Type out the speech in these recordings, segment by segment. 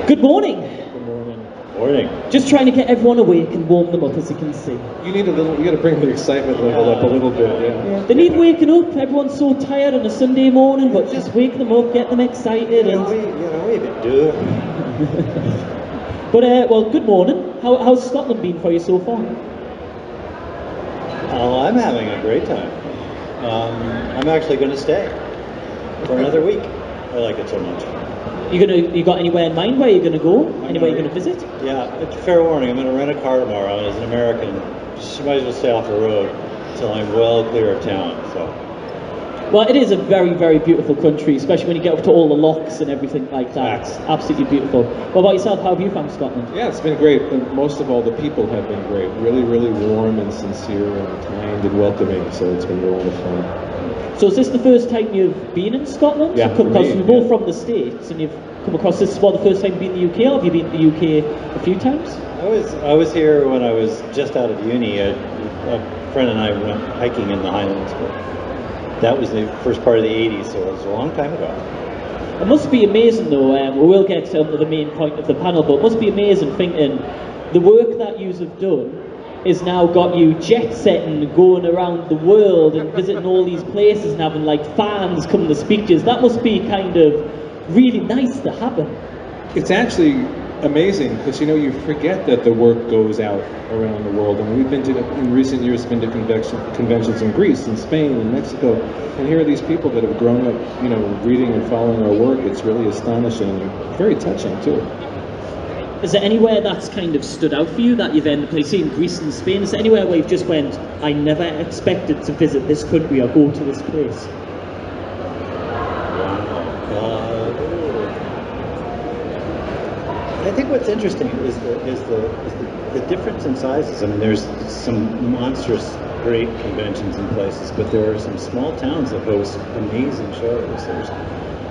Good morning. Good morning. Morning. Just trying to get everyone awake and warm them up, as you can see. You need a little. You got to bring the excitement level up a little bit. Yeah. They need waking up. Everyone's so tired on a Sunday morning, but just wake them up, get them excited. We even do. But well, good morning. How's Scotland been for you so far? Oh, I'm having a great time. I'm actually going to stay for another week. I like it so much. You got anywhere in mind where you're gonna go? Anywhere you're gonna visit? Yeah, it's fair warning. I'm going to rent a car tomorrow, and as an American, you might as well stay off the road until I'm well clear of town. So. Well, it is a very, very beautiful country, especially when you get up to all the lochs and everything like that. It's absolutely beautiful. What about yourself? How have you found Scotland? Yeah, it's been great. And most of all, the people have been great. Really, really warm and sincere and kind and welcoming. So it's been a lot of fun. So is this the first time you've been in Scotland? Yeah, Because we're both from the States, and you've come across this for the first time being in the UK, or have you been to the UK a few times? I was here when I was just out of uni. A friend and I went hiking in the Highlands. That was the first part of the 80s, so it was a long time ago. It must be amazing though, we will get to the main point of the panel, but it must be amazing thinking the work that you have done has now got you jet-setting, going around the world and visiting all these places and having like fans come to speak to you. That must be kind of really nice to happen. It's actually amazing because you forget that the work goes out around the world. And we've been to, in recent years, been to conventions in Greece and Spain and Mexico, and here are these people that have grown up, reading and following our work. It's really astonishing and very touching too. Is there anywhere that's kind of stood out for you that you've ended up, like, say, in Greece and Spain? Is there anywhere where you've just went, I never expected to visit this country or go to this place? I think what's interesting is the difference in sizes. I mean, there's some monstrous great conventions in places, but there are some small towns that host amazing shows. There's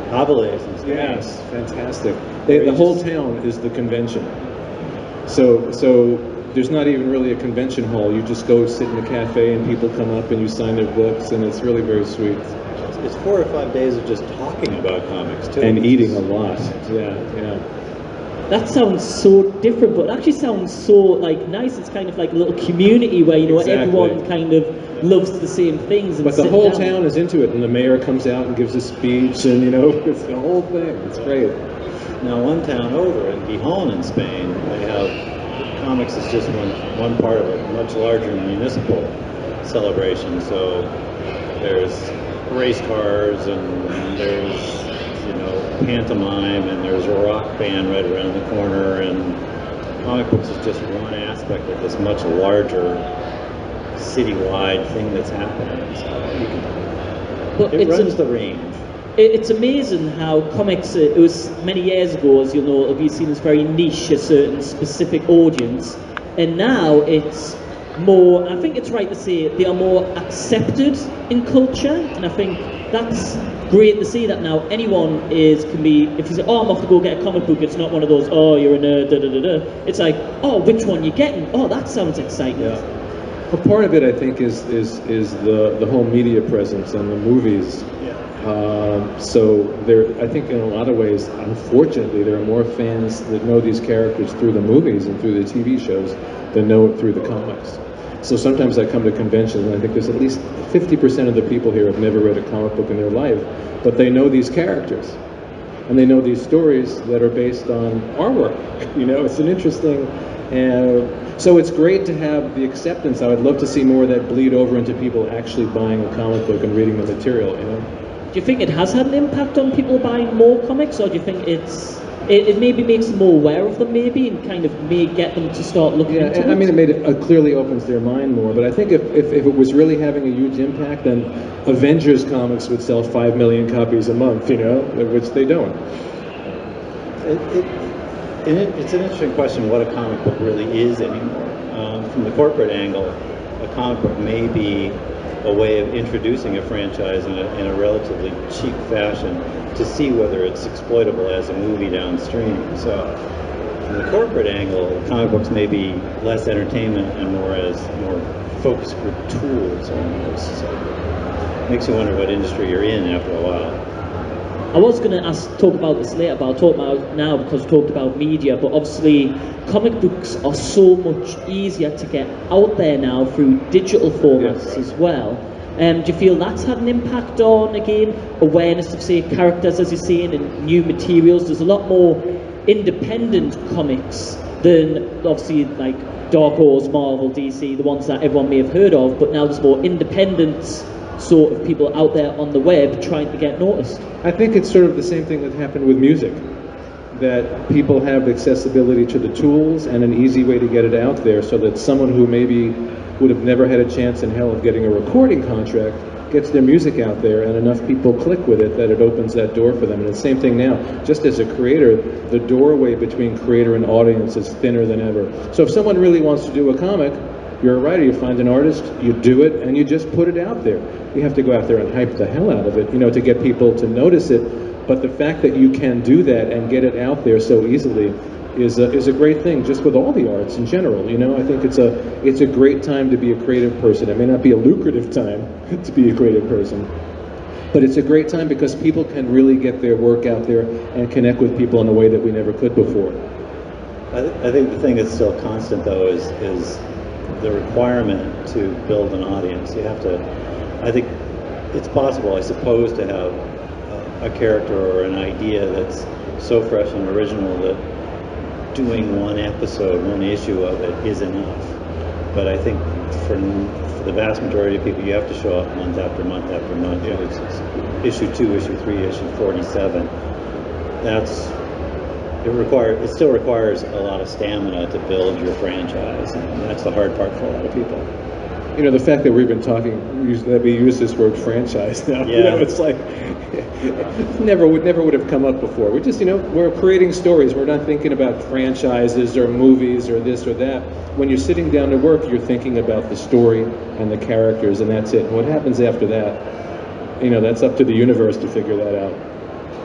Aviles and stuff. Yes, fantastic. The whole town is the convention. So there's not even really a convention hall. You just go sit in a cafe and people come up and you sign their books, and it's really very sweet. It's 4 or 5 days of just talking about comics too. And eating a lot. Yeah. That sounds so different, but it actually sounds so like nice. It's kind of like a little community where Exactly. everyone kind of loves the same things. And but the whole town is into it, and the mayor comes out and gives a speech, and it's the whole thing. It's great. Now, one town over in Gijón in Spain, they have comics is just one part of a much larger municipal celebration. So there's race cars and there's pantomime, and there's a rock band right around the corner, and comic books is just one aspect of this much larger citywide thing that's happening. So it runs the range. It's amazing how comics, it was many years ago, as you'll know, it'll be seen as very niche, a certain specific audience, and now it's more, I think it's right to say, they are more accepted in culture, and I think that's great to see that now anyone can be, if you say, oh, I'm off to go get a comic book, it's not one of those, oh, you're a nerd, da-da-da-da. It's like, oh, which one you getting? Oh, that sounds exciting. Yeah. Well, part of it, I think, is the whole media presence and the movies. Yeah. So I think in a lot of ways, unfortunately, there are more fans that know these characters through the movies and through the TV shows than know it through the comics. So sometimes I come to conventions and I think there's at least 50% of the people here have never read a comic book in their life, but they know these characters. And they know these stories that are based on our work. It's an interesting... so it's great to have the acceptance. I would love to see more of that bleed over into people actually buying a comic book and reading the material, Do you think it has had an impact on people buying more comics, or do you think it maybe makes them more aware of them, maybe, and kind of may get them to start looking into it? I mean, it clearly opens their mind more, but I think if it was really having a huge impact, then Avengers comics would sell 5 million copies a month, which they don't. It's an interesting question what a comic book really is anymore. From the corporate angle, a comic book may be a way of introducing a franchise in a relatively cheap fashion to see whether it's exploitable as a movie downstream. So from the corporate angle, comic books may be less entertainment and more focus group tools almost. So it makes you wonder what industry you're in after a while. I was going to talk about this later, but I'll talk about it now because we talked about media. But obviously, comic books are so much easier to get out there now through digital formats Yes. as well. Do you feel that's had an impact on, again, awareness of, say, characters, as you're saying, and new materials? There's a lot more independent comics than, obviously, like Dark Horse, Marvel, DC, the ones that everyone may have heard of, but now there's more independent sort of people out there on the web trying to get noticed. I think it's sort of the same thing that happened with music, that people have accessibility to the tools and an easy way to get it out there, so that someone who maybe would have never had a chance in hell of getting a recording contract gets their music out there, and enough people click with it that it opens that door for them. And the same thing now, just as a creator, the doorway between creator and audience is thinner than ever. So if someone really wants to do a comic, you're a writer, you find an artist, you do it, and you just put it out there. You have to go out there and hype the hell out of it, to get people to notice it. But the fact that you can do that and get it out there so easily is a great thing, just with all the arts in general. I think it's a great time to be a creative person. It may not be a lucrative time to be a creative person, but it's a great time because people can really get their work out there and connect with people in a way that we never could before. I think the thing that's still constant, though, is the requirement to build an audience. You have to. I think it's possible, I suppose, to have a character or an idea that's so fresh and original that doing one episode, one issue of it is enough. But I think for the vast majority of people, you have to show up month after month after month. Yeah. It's issue 2, issue 3, issue 47. It still requires a lot of stamina to build your franchise, and that's the hard part for a lot of people. The fact that we've been talking, that we use this word franchise now, Yeah. it's like, never would have come up before. We're just, we're creating stories. We're not thinking about franchises or movies or this or that. When you're sitting down to work, you're thinking about the story and the characters, and that's it. And what happens after that, that's up to the universe to figure that out.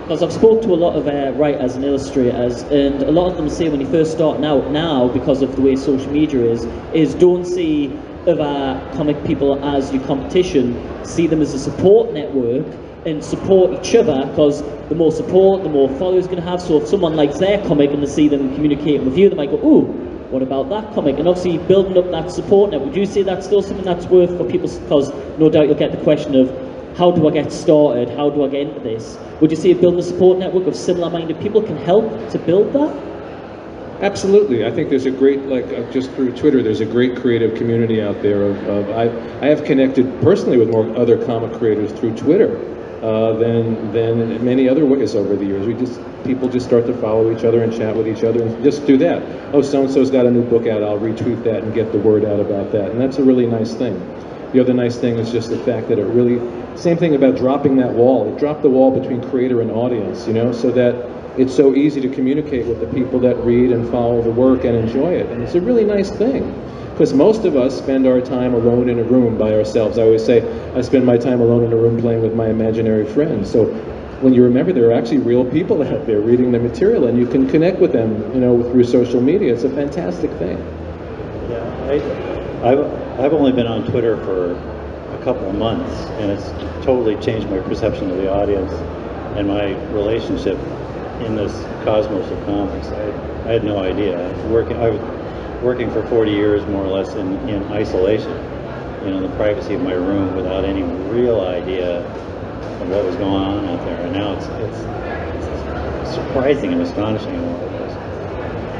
Because I've spoke to a lot of writers and illustrators, and a lot of them say when you're first starting out now, because of the way social media is don't see other comic people as your competition, see them as a support network and support each other, because the more support, the more followers you're going to have. So if someone likes their comic and they see them communicating with you, they might go, ooh, what about that comic? And obviously building up that support network. Would you say that's still something that's worth for people? Because no doubt you'll get the question of, how do I get started? How do I get into this? Would you say building a support network of similar-minded people can help to build that? Absolutely. I think there's a great, just through Twitter, there's a great creative community out there. I have connected personally with more other comic creators through Twitter than many other ways over the years. People just start to follow each other and chat with each other and just do that. Oh, so-and-so's got a new book out, I'll retweet that and get the word out about that. And that's a really nice thing. The other nice thing is just the fact that it really, same thing about dropping that wall. It dropped the wall between creator and audience, so that it's so easy to communicate with the people that read and follow the work and enjoy it. And it's a really nice thing, because most of us spend our time alone in a room by ourselves. I always say I spend my time alone in a room playing with my imaginary friends. So when you remember there are actually real people out there reading the material, and you can connect with them, through social media. It's a fantastic thing. Yeah, I've only been on Twitter for a couple of months, and it's totally changed my perception of the audience and my relationship in this cosmos of comics. I had no idea. I was working for 40 years, more or less, in isolation, in the privacy of my room, without any real idea of what was going on out there. And now it's surprising and astonishing in a lot of ways.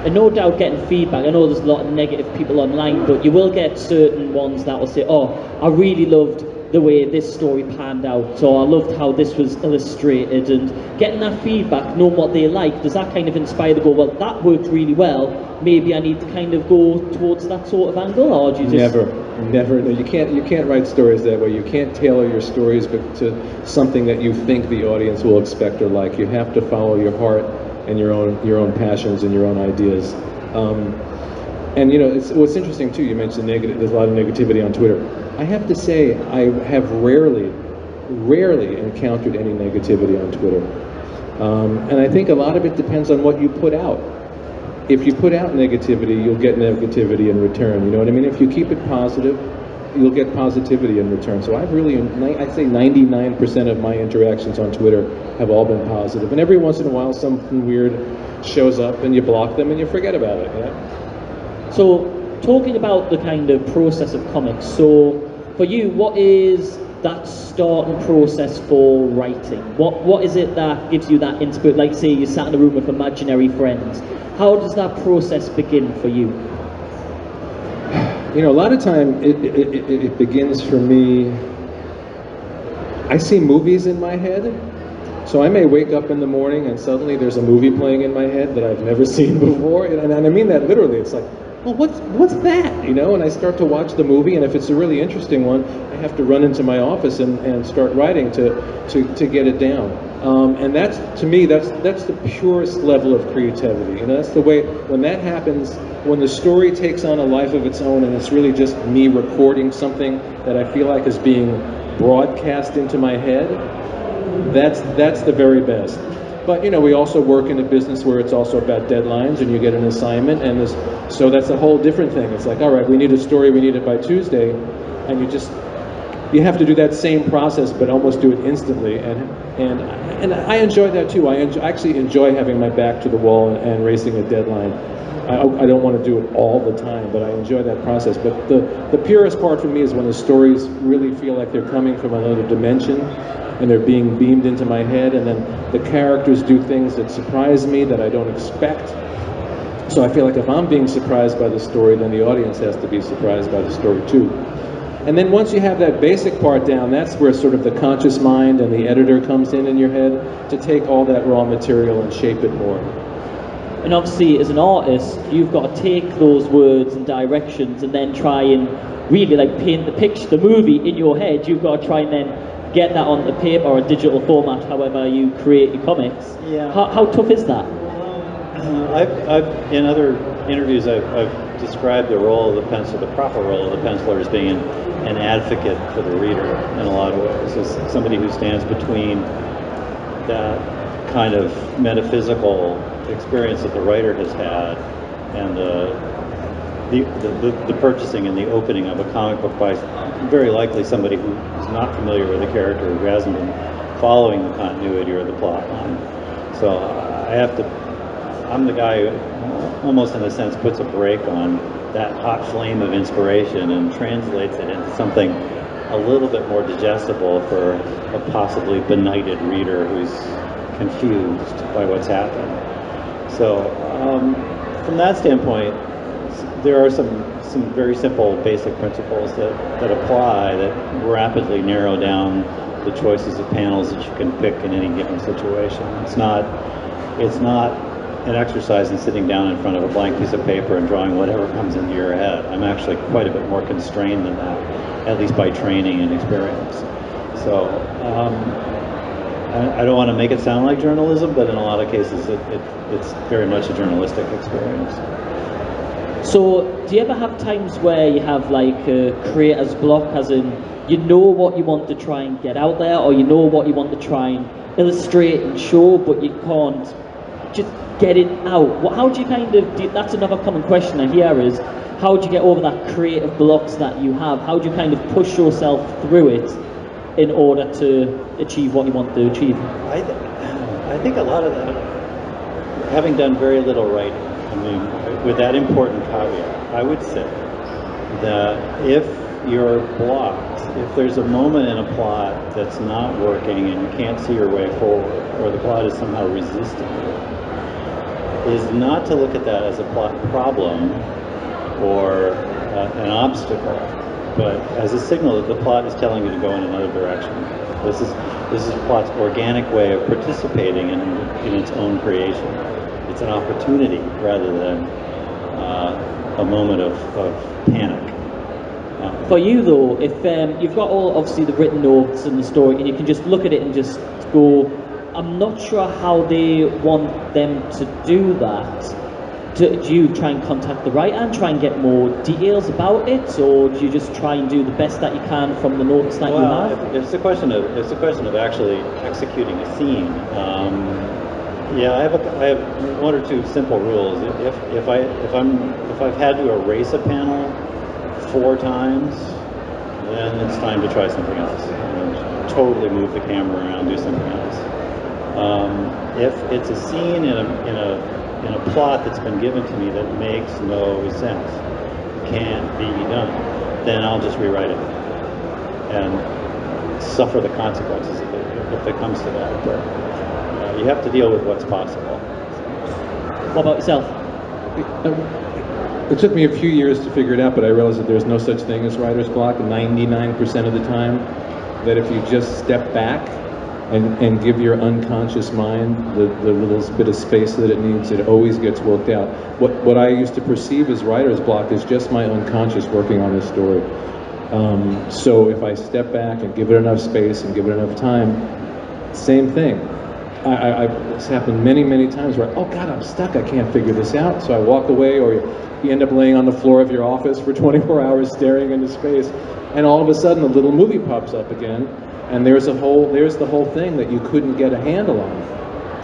And no doubt getting feedback. I know there's a lot of negative people online, but you will get certain ones that will say, oh, I really loved the way this story panned out, or I loved how this was illustrated. And getting that feedback, knowing what they like, does that kind of inspire to go, well, that worked really well, maybe I need to kind of go towards that sort of angle? Or do you just... Never. No, you can't write stories that way. You can't tailor your stories to something that you think the audience will expect or like. You have to follow your heart and your own passions and your own ideas. And what's interesting too, you mentioned there's a lot of negativity on Twitter. I have to say, I have rarely encountered any negativity on Twitter. And I think a lot of it depends on what you put out. If you put out negativity, you'll get negativity in return. You know what I mean? If you keep it positive, you'll get positivity in return. So I've really, I'd say 99% of my interactions on Twitter have all been positive. And every once in a while, something weird shows up, and you block them, and you forget about it. Yeah. So, talking about the kind of process of comics, so for you, what is that starting process for writing? What is it that gives you that inspiration? Like, say you sat in a room with imaginary friends. How does that process begin for you? You know, a lot of time it begins for me. I see movies in my head. So I may wake up in the morning and suddenly there's a movie playing in my head that I've never seen before, and I mean that literally. It's like, well, what's that? You know, and I start to watch the movie, and if it's a really interesting one, I have to run into my office and start writing to get it down. And that's, to me, that's the purest level of creativity. You know, that's the way, when that happens, when the story takes on a life of its own, and it's really just me recording something that I feel like is being broadcast into my head. That's the very best. But you know, we also work in a business where it's also about deadlines, and you get an assignment, and so that's a whole different thing. It's like, all right, we need a story, we need it by Tuesday, and you have to do that same process, but almost do it instantly. And I enjoy that too. I actually enjoy having my back to the wall and racing a deadline. I don't want to do it all the time, but I enjoy that process. But the purest part for me is when the stories really feel like they're coming from another dimension, and they're being beamed into my head, and then the characters do things that surprise me that I don't expect. So I feel like if I'm being surprised by the story, then the audience has to be surprised by the story too. And then once you have that basic part down, that's where sort of the conscious mind and the editor comes in your head to take all that raw material and shape it more. And obviously, as an artist, you've got to take those words and directions and then try and really like paint the picture, the movie in your head. You've got to try and then get that onto paper or a digital format, however you create your comics. Yeah. How tough is that? I've in other interviews I've described the role of the pencil, the proper role of the penciler, as being an advocate for the reader in a lot of ways, as somebody who stands between that kind of metaphysical experience that the writer has had and the purchasing and the opening of a comic book by very likely somebody who is not familiar with the character, who hasn't been following the continuity or the plot line. So I'm the guy who almost in a sense puts a brake on that hot flame of inspiration and translates it into something a little bit more digestible for a possibly benighted reader who's confused by what's happened. So from that standpoint, there are some very simple basic principles that apply that rapidly narrow down the choices of panels that you can pick in any given situation. It's not an exercise in sitting down in front of a blank piece of paper and drawing whatever comes into your head. I'm actually quite a bit more constrained than that, at least by training and experience. So I don't want to make it sound like journalism, but in a lot of cases it's very much a journalistic experience. So, do you ever have times where you have like a creator's block, as in you know what you want to try and get out there, or you know what you want to try and illustrate and show, but you can't just get it out? How do you kind of do? That's another common question I hear is, how do you get over that creative blocks that you have? How do you kind of push yourself through it in order to achieve what you want to achieve? I think a lot of that, having done very little writing, I mean, with that important caveat, I would say that if you're blocked, if there's a moment in a plot that's not working and you can't see your way forward, or the plot is somehow resisting you, is not to look at that as a plot problem or an obstacle, but as a signal that the plot is telling you to go in another direction. This is the plot's organic way of participating in its own creation. It's an opportunity rather than a moment of panic. For you though, if you've got all obviously the written notes and the story, and you can just look at it and just go, I'm not sure how they want them to do that. Do you try and contact the writer and try and get more details about it, or do you just try and do the best that you can from the notes that you have? It's a question of actually executing a scene. Yeah, I have one or two simple rules. If I've had to erase a panel 4 times, then it's time to try something else. Totally move the camera around, do something else. If it's a scene in a plot that's been given to me that makes no sense, can't be done, then I'll just rewrite it and suffer the consequences if it comes to that. But you have to deal with what's possible. What about yourself? It took me a few years to figure it out, but I realized that there's no such thing as writer's block 99% of the time. That if you just step back and give your unconscious mind the little bit of space that it needs, it always gets worked out. What I used to perceive as writer's block is just my unconscious working on the story. So if I step back and give it enough space and give it enough time, same thing. It's happened many times where, oh God, I'm stuck, I can't figure this out. So I walk away, or you end up laying on the floor of your office for 24 hours staring into space, and all of a sudden a little movie pops up again, and there's the whole thing that you couldn't get a handle on.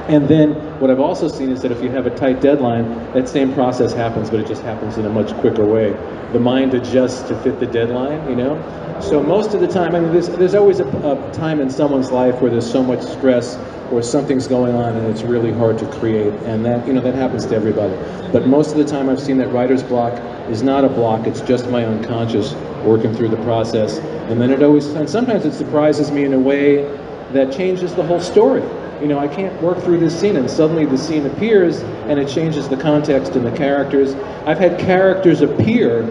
And then what I've also seen is that if you have a tight deadline, that same process happens, but it just happens in a much quicker way. The mind adjusts to fit the deadline, you know? So most of the time, I mean, there's always a time in someone's life where there's so much stress or something's going on and it's really hard to create, and that, you know, that happens to everybody. But most of the time I've seen that writer's block is not a block, it's just my unconscious working through the process. And then and sometimes it surprises me in a way that changes the whole story. You know, I can't work through this scene, and suddenly the scene appears, and it changes the context and the characters. I've had characters appear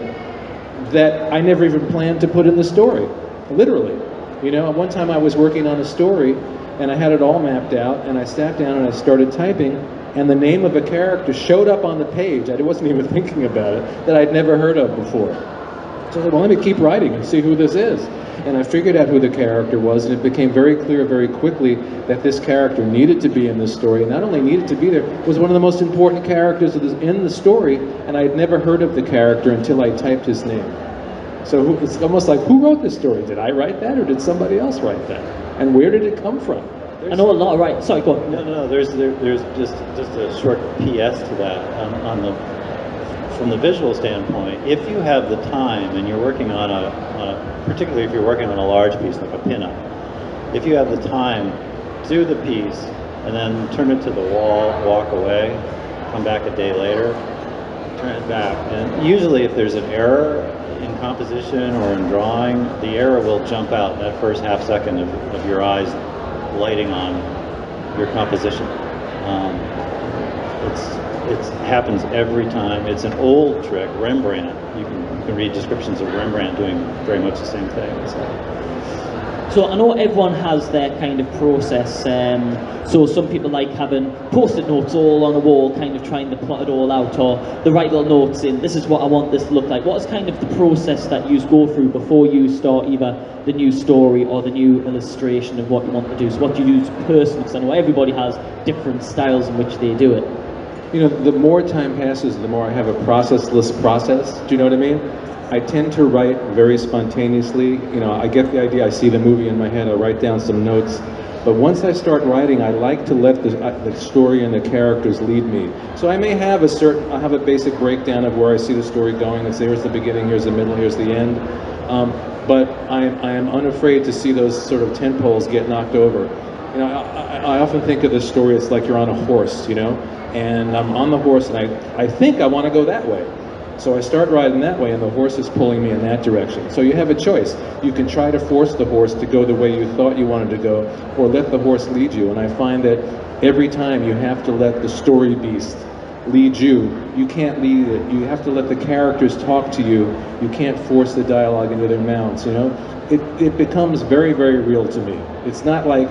that I never even planned to put in the story, literally. You know, one time I was working on a story, and I had it all mapped out, and I sat down and I started typing, and the name of a character showed up on the page. I wasn't even thinking about it, that I'd never heard of before. So I said, well, let me keep writing and see who this is. And I figured out who the character was, and it became very clear very quickly that this character needed to be in this story. And not only needed to be there, was one of the most important characters in the story, and I had never heard of the character until I typed his name. So it's almost like, who wrote this story? Did I write that, or did somebody else write that? And where did it come from? I know a lot of writers. Sorry, go on. No. There's just a short PS to that from the visual standpoint. If you have the time and you're working on particularly if you're working on a large piece like a pinup, if you have the time, do the piece and then turn it to the wall, walk away, come back a day later, turn it back. And usually if there's an error in composition or in drawing, the error will jump out that first half second of your eyes lighting on your composition. It happens every time. It's an old trick. Rembrandt, you can read descriptions of Rembrandt doing very much the same thing. So I know everyone has their kind of process. So some people like having post-it notes all on a wall, kind of trying to plot it all out, or they write little notes in, this is what I want this to look like. What is kind of the process that you go through before you start either the new story or the new illustration of what you want to do? So what do you do personally? Because I know everybody has different styles in which they do it. You know, the more time passes, the more I have a processless process. Do you know what I mean? I tend to write very spontaneously. You know, I get the idea, I see the movie in my head, I write down some notes. But once I start writing, I like to let the story and the characters lead me. So I may have I'll have a basic breakdown of where I see the story going. It's here's the beginning, here's the middle, here's the end. But I am unafraid to see those sort of tent poles get knocked over. You know, I often think of this story, it's like you're on a horse, you know? And I'm on the horse, and I think I want to go that way. So I start riding that way, and the horse is pulling me in that direction. So you have a choice. You can try to force the horse to go the way you thought you wanted to go, or let the horse lead you. And I find that every time you have to let the story beast lead you. You can't lead it. You have to let the characters talk to you. You can't force the dialogue into their mouths, you know? It becomes very, very real to me. It's not like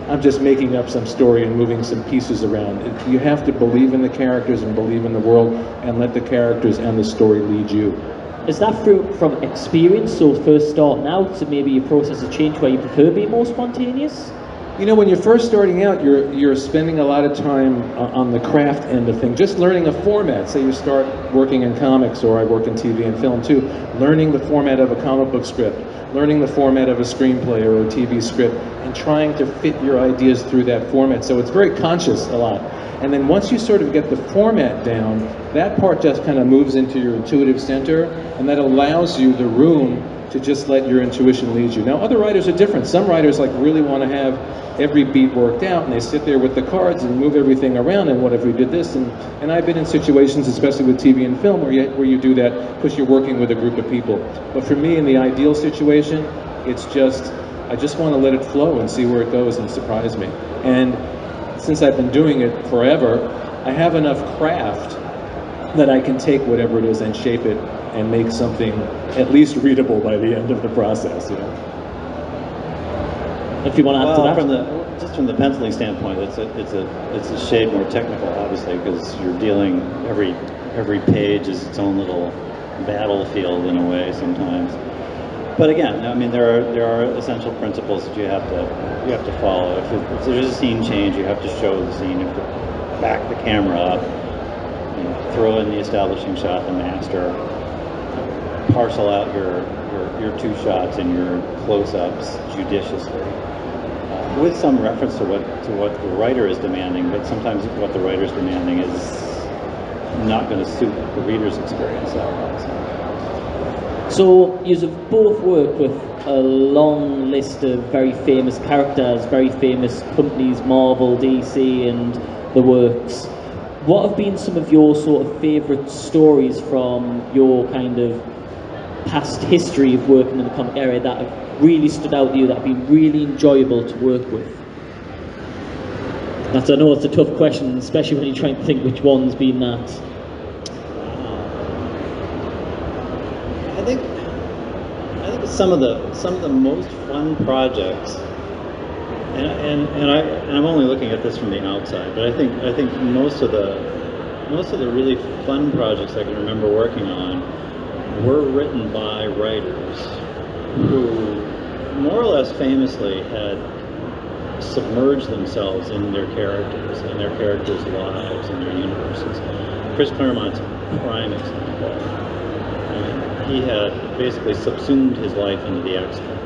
I'm just making up some story and moving some pieces around. You have to believe in the characters and believe in the world and let the characters and the story lead you. Is that from experience, so first starting out, to maybe a process of change where you prefer being more spontaneous? You know, when you're first starting out, you're spending a lot of time on the craft end of things, just learning a format. Say you start working in comics, or I work in TV and film too, learning the format of a comic book script, learning the format of a screenplay or a TV script, and trying to fit your ideas through that format. So it's very conscious a lot. And then once you sort of get the format down, that part just kind of moves into your intuitive center, and that allows you the room to just let your intuition lead you. Now, other writers are different. Some writers like really want to have every beat worked out, and they sit there with the cards and move everything around, and what if we did this? And I've been in situations, especially with TV and film, where you do that because you're working with a group of people. But for me, in the ideal situation, it's just, I just want to let it flow and see where it goes and surprise me. And since I've been doing it forever, I have enough craft that I can take whatever it is and shape it and make something at least readable by the end of the process, you know? If you want to add to that. From the penciling standpoint, it's a shade more technical, obviously, because you're dealing, every page is its own little battlefield in a way sometimes. But again, I mean, there are essential principles that you have to follow. If there's a scene change, you have to show the scene. You have to back the camera up, you know, throw in the establishing shot, the master, parcel out your two shots and your close-ups judiciously, with some reference to what the writer is demanding. But sometimes what the writer is demanding is not going to suit the reader's experience that well. So you've both worked with a long list of very famous characters, very famous companies, Marvel, DC, and the works. What have been some of your sort of favourite stories from your kind of past history of working in the comic area that have really stood out to you, that have been really enjoyable to work with? I know it's a tough question, especially when you're trying to think which one's been that. I think some of the most fun projects, and I'm only looking at this from the outside, but I think most of the really fun projects I can remember working on were written by writers who more or less famously had submerged themselves in their characters and their characters' lives and their universes. Chris Claremont's a prime example. He had basically subsumed his life into the X-Men.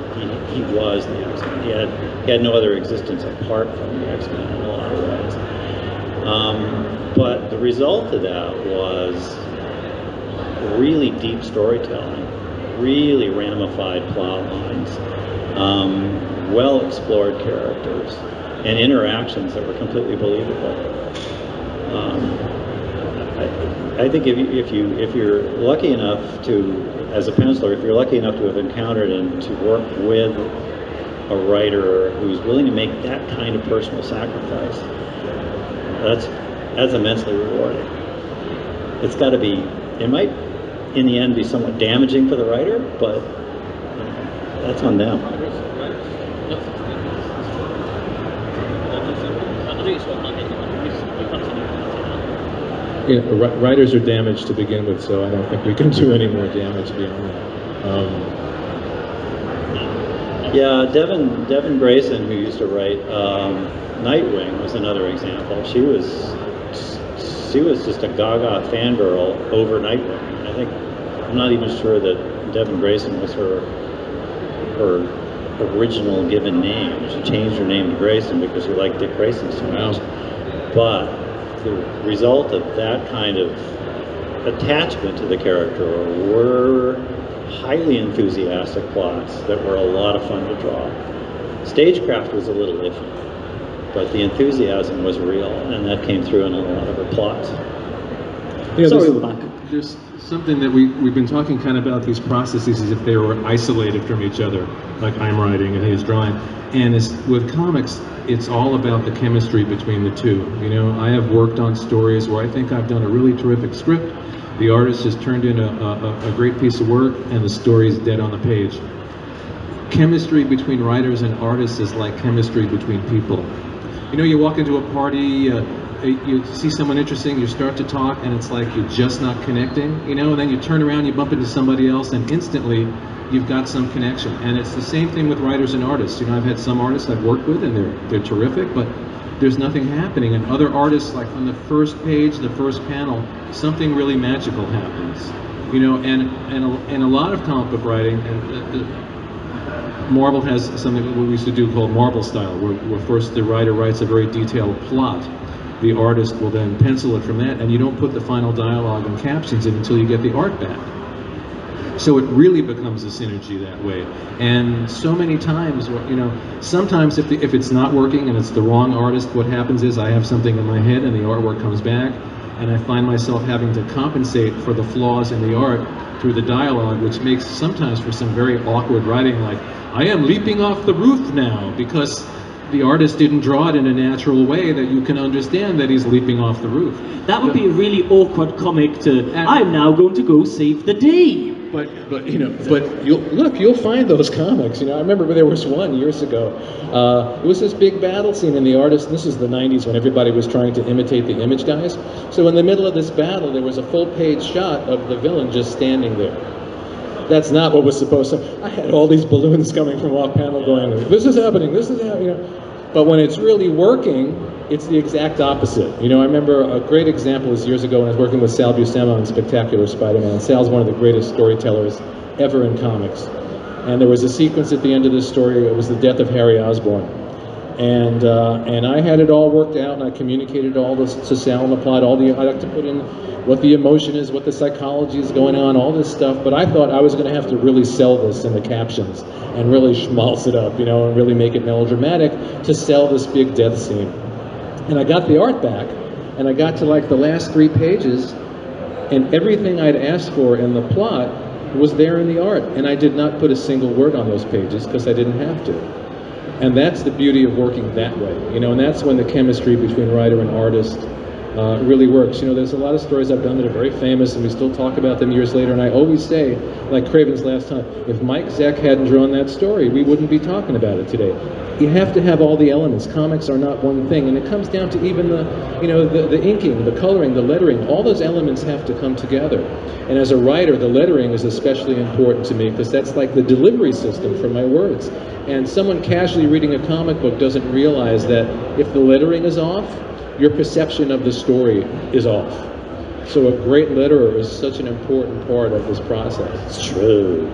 He was the X-Men. He had no other existence apart from the X-Men in a lot of ways. But the result of that was really deep storytelling, really ramified plot lines, well-explored characters, and interactions that were completely believable. I think if you're lucky enough to, as a penciler, if you're lucky enough to have encountered and to work with a writer who's willing to make that kind of personal sacrifice, that's immensely rewarding. It's got to be. It might, in the end, be somewhat damaging for the writer, but that's on them. Yeah, writers are damaged to begin with, so I don't think we can do any more damage beyond that. Yeah, Devin Grayson, who used to write Nightwing, was another example. She was just a gaga fangirl over Nightwing. I'm not even sure that Devin Grayson was her original given name. She changed her name to Grayson because she liked Dick Grayson so much. But the result of that kind of attachment to the character were highly enthusiastic plots that were a lot of fun to draw. Stagecraft was a little iffy, but the enthusiasm was real, and that came through in a lot of her plots. Yeah, there's something that we've been talking kind of about these processes as if they were isolated from each other, like I'm writing and he's drawing. And with comics, it's all about the chemistry between the two. You know, I have worked on stories where I think I've done a really terrific script. The artist has turned in a great piece of work, and the story is dead on the page. Chemistry between writers and artists is like chemistry between people. You know, you walk into a party, you see someone interesting, you start to talk, and it's like you're just not connecting, you know, and then you turn around, you bump into somebody else, and instantly you've got some connection. And it's the same thing with writers and artists. You know, I've had some artists I've worked with, and they're terrific, but there's nothing happening. And other artists, like on the first page, the first panel, something really magical happens. You know, and a lot of comic book writing, and Marvel has something we used to do called Marvel style, where first the writer writes a very detailed plot. The artist will then pencil it from that, and you don't put the final dialogue and captions in until you get the art back. So it really becomes a synergy that way. And so many times, sometimes if it's not working and it's the wrong artist, what happens is I have something in my head and the artwork comes back, and I find myself having to compensate for the flaws in the art through the dialogue, which makes sometimes for some very awkward writing, like, I am leaping off the roof now, because the artist didn't draw it in a natural way that you can understand that he's leaping off the roof. That would be a really awkward comic to, I'm now going to go save the day. But you'll find those comics. I remember there was one years ago. It was this big battle scene, and the artist, this is the 90s when everybody was trying to imitate the Image guys. So in the middle of this battle, there was a full-page shot of the villain just standing there. That's not what was supposed to. I had all these balloons coming from off panel going, this is happening, this is happening. But when it's really working, it's the exact opposite. I remember a great example was years ago when I was working with Sal Buscema on Spectacular Spider-Man. And Sal's one of the greatest storytellers ever in comics. And there was a sequence at the end of this story. It was the death of Harry Osborn. And I had it all worked out, and I communicated all this to Sal and applied all the. I like to put in what the emotion is, what the psychology is going on, all this stuff. But I thought I was going to have to really sell this in the captions and really schmaltz it up, and really make it melodramatic to sell this big death scene. And I got the art back, and I got to like the last 3 pages, and everything I'd asked for in the plot was there in the art, and I did not put a single word on those pages because I didn't have to. And that's the beauty of working that way, and that's when the chemistry between writer and artist really works. There's a lot of stories I've done that are very famous, and we still talk about them years later, and I always say, like Craven's Last Hunt, if Mike Zeck hadn't drawn that story, we wouldn't be talking about it today. You have to have all the elements. Comics are not one thing, and it comes down to even the inking, the coloring, the lettering. All those elements have to come together. And as a writer, the lettering is especially important to me because that's like the delivery system for my words. And someone casually reading a comic book doesn't realize that if the lettering is off, your perception of the story is off. So a great letterer is such an important part of this process. It's true.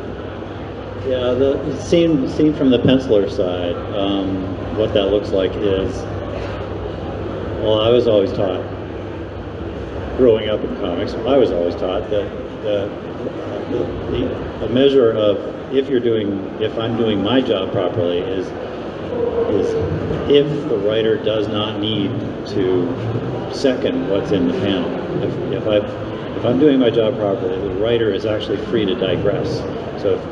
Yeah, the scene from the penciler side, what that looks like is, well, I was always taught, growing up in comics, I was always taught that a measure of if I'm doing my job properly is if the writer does not need to second what's in the panel. If I'm doing my job properly, the writer is actually free to digress. So if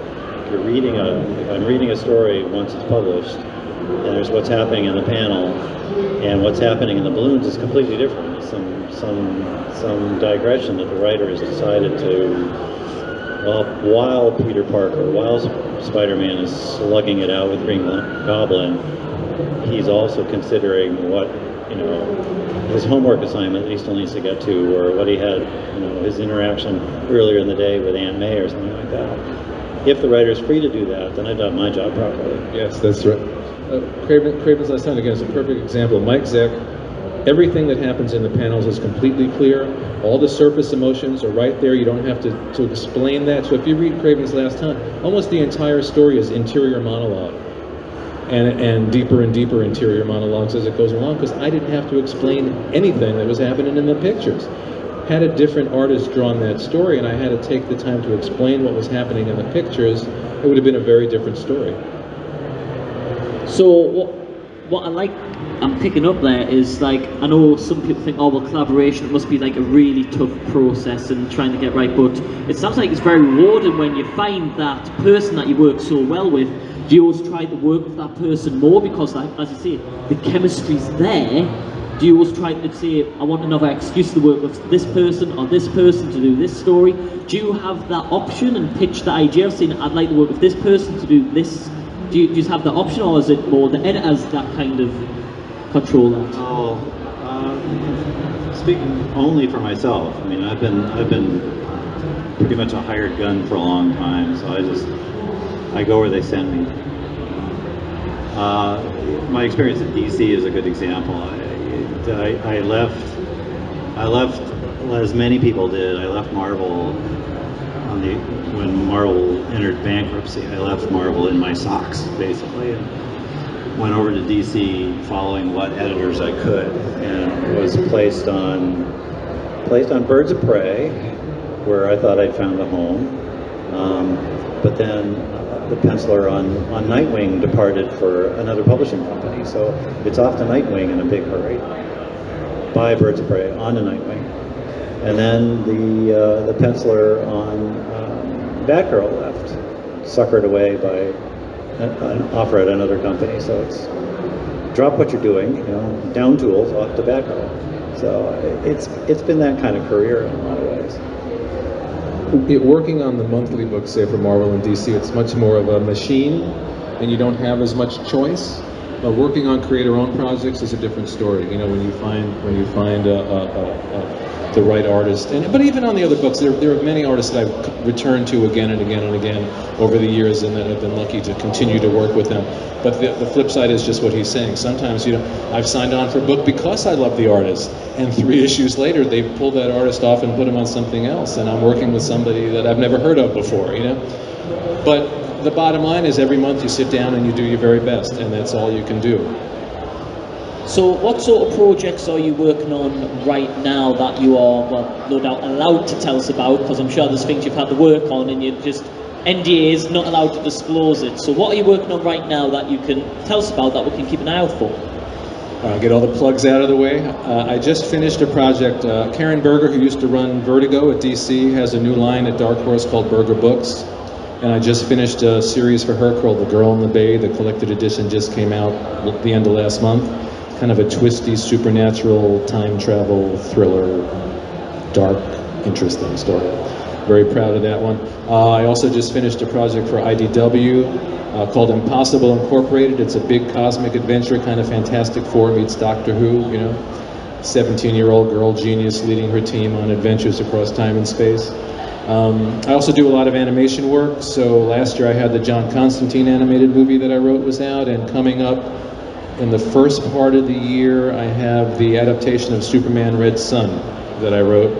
I'm reading a story once it's published, and there's what's happening in the panel, and what's happening in the balloons is completely different. It's some digression that the writer has decided to. Well, while Peter Parker, while Spider-Man is slugging it out with Green Goblin, he's also considering what, his homework assignment that he still needs to get to, or what he had, his interaction earlier in the day with Aunt May or something like that. If the writer's free to do that, then I've done my job properly. Yes, that's right. Craven's Last Hunt, again, is a perfect example. Mike Zeck, everything that happens in the panels is completely clear. All the surface emotions are right there. You don't have to explain that. So if you read Craven's Last Hunt, almost the entire story is interior monologue. And deeper interior monologues as it goes along, because I didn't have to explain anything that was happening in the pictures. Had a different artist drawn that story, and I had to take the time to explain what was happening in the pictures, it would have been a very different story. So what I'm picking up there is, like, I know some people think, oh well, collaboration must be like a really tough process and trying to get right, but it sounds like it's very rewarding when you find that person that you work so well with. Do you always try to work with that person more because, like, as you say, the chemistry's there? Do you always try to say, I want another excuse to work with this person or this person to do this story? Do you have that option and pitch the idea of saying, I'd like to work with this person to do this? Do you just have the option, or is it more the editors that kind of control that? Oh, speaking only for myself, I mean, I've been pretty much a hired gun for a long time, so I go where they send me. My experience at DC is a good example. I left, as many people did. I left Marvel when Marvel entered bankruptcy. I left Marvel in my socks, basically, and went over to DC following what editors I could, and was placed on Birds of Prey, where I thought I'd found a home. But then the penciler on Nightwing departed for another publishing company, so it's off to Nightwing in a big hurry. By Birds of Prey, on to Nightwing. And then the penciler on Batgirl left, suckered away by an offer at another company. So it's drop what you're doing, down tools, off to Batgirl. So it's been that kind of career in a lot of ways. Working on the monthly books, say for Marvel and DC, it's much more of a machine, and you don't have as much choice. But working on creator-owned projects is a different story. When you find the right artist, but even on the other books, there are many artists that I've returned to again and again and again over the years, and that I've been lucky to continue to work with them. But the flip side is just what he's saying. Sometimes, I've signed on for a book because I love the artist, and 3 issues later, they pull that artist off and put him on something else, and I'm working with somebody that I've never heard of before, But the bottom line is every month you sit down and you do your very best, and that's all you can do. So what sort of projects are you working on right now that you are, well, no doubt allowed to tell us about, because I'm sure there's things you've had to work on and you're just, NDAs, not allowed to disclose it. So what are you working on right now that you can tell us about that we can keep an eye out for? Get all the plugs out of the way. I just finished a project. Karen Berger, who used to run Vertigo at DC, has a new line at Dark Horse called Berger Books. And I just finished a series for her called The Girl in the Bay. The collected edition just came out at the end of last month. Kind of a twisty, supernatural, time travel, thriller, dark, interesting story. Very proud of that one. I also just finished a project for IDW called Impossible Incorporated. It's a big cosmic adventure, kind of Fantastic Four meets Doctor Who, 17-year-old girl genius leading her team on adventures across time and space. I also do a lot of animation work. So last year I had the John Constantine animated movie that I wrote was out, and coming up in the first part of the year I have the adaptation of Superman Red Sun that I wrote,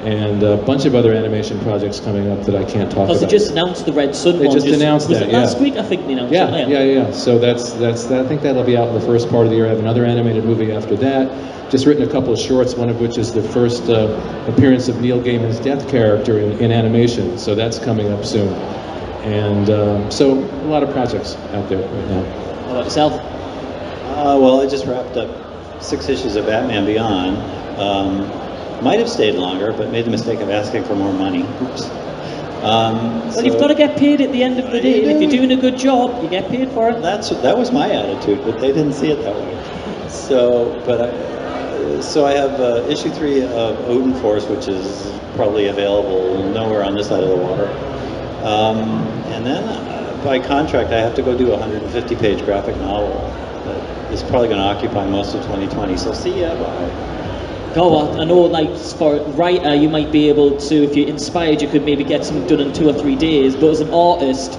and a bunch of other animation projects coming up that I can't talk about. Because they just announced the Red Sun one. They just announced that, yeah. Was it last week? I think they announced it. Yeah. So that's I think that'll be out in the first part of the year. I have another animated movie after that. Just written a couple of shorts, one of which is the first appearance of Neil Gaiman's Death character in animation. So that's coming up soon. And so a lot of projects out there right now. How about yourself? Well, I just wrapped up 6 issues of Batman Beyond. Might have stayed longer, but made the mistake of asking for more money. Oops. Well, you've got to get paid at the end of the day, and if you're doing a good job, you get paid for it. That was my attitude, but they didn't see it that way. So I have issue 3 of Odin Force, which is probably available nowhere on this side of the water. And then by contract, I have to go do a 150-page graphic novel that is probably going to occupy most of 2020. So see ya, bye. Oh, I know, like, for a writer, you might be able to, if you're inspired, you could maybe get something done in 2 or 3 days, but as an artist,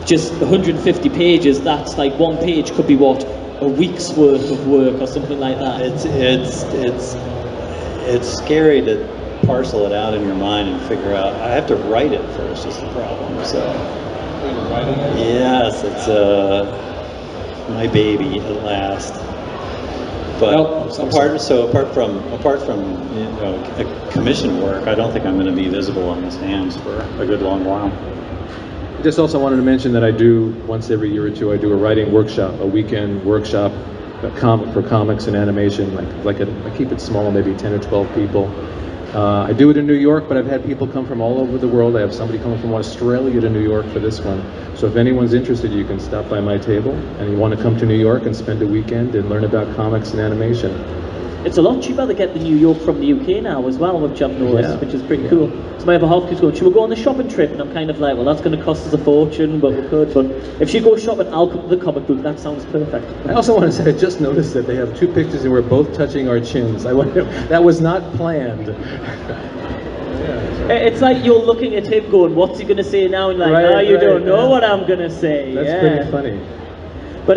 just 150 pages, that's like one page could be what? A week's worth of work or something like that. It's scary to parcel it out in your mind and figure out, I have to write it first is the problem, so. You're writing it? Yes, it's my baby at last. But apart from commission work, I don't think I'm going to be visible on the stands for a good long while. I just also wanted to mention that I do, once every year or two, I do a writing workshop, a weekend workshop for comics and animation. I keep it small, maybe 10 or 12 people. I do it in New York, but I've had people come from all over the world. I have somebody coming from Australia to New York for this one. So if anyone's interested, you can stop by my table, and you want to come to New York and spend a weekend and learn about comics and animation. It's a lot cheaper to get the New York from the UK now as well, which I've noticed, which is pretty cool. So my other half keeps going, should we go on the shopping trip? And I'm kind of like, well, that's going to cost us a fortune, but we could. But if she goes shopping, I'll come to the comic book. That sounds perfect. I also want to say, I just noticed that they have 2 pictures and we're both touching our chins. That was not planned. It's like you're looking at him going, what's he going to say now? And like, don't know what I'm going to say. That's pretty funny. But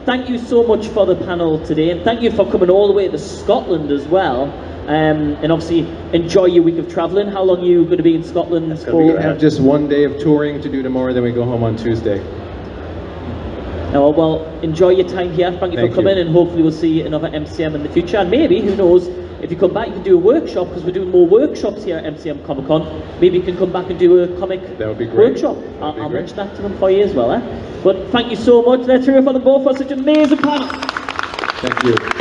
thank you so much for the panel today, and thank you for coming all the way to Scotland as well. And obviously, enjoy your week of travelling. How long are you going to be in Scotland for? We have just 1 day of touring to do tomorrow, then we go home on Tuesday. Oh, well, enjoy your time here. Thank you for coming, and hopefully we'll see another MCM in the future. And maybe, who knows, if you come back, you can do a workshop, because we're doing more workshops here at MCM Comic Con. Maybe you can come back and do a comic That would be great. workshop. That'd be I'll great. mention that to them for you as well. But thank you so much. Let's hear it for them both for such an amazing panel. Thank you.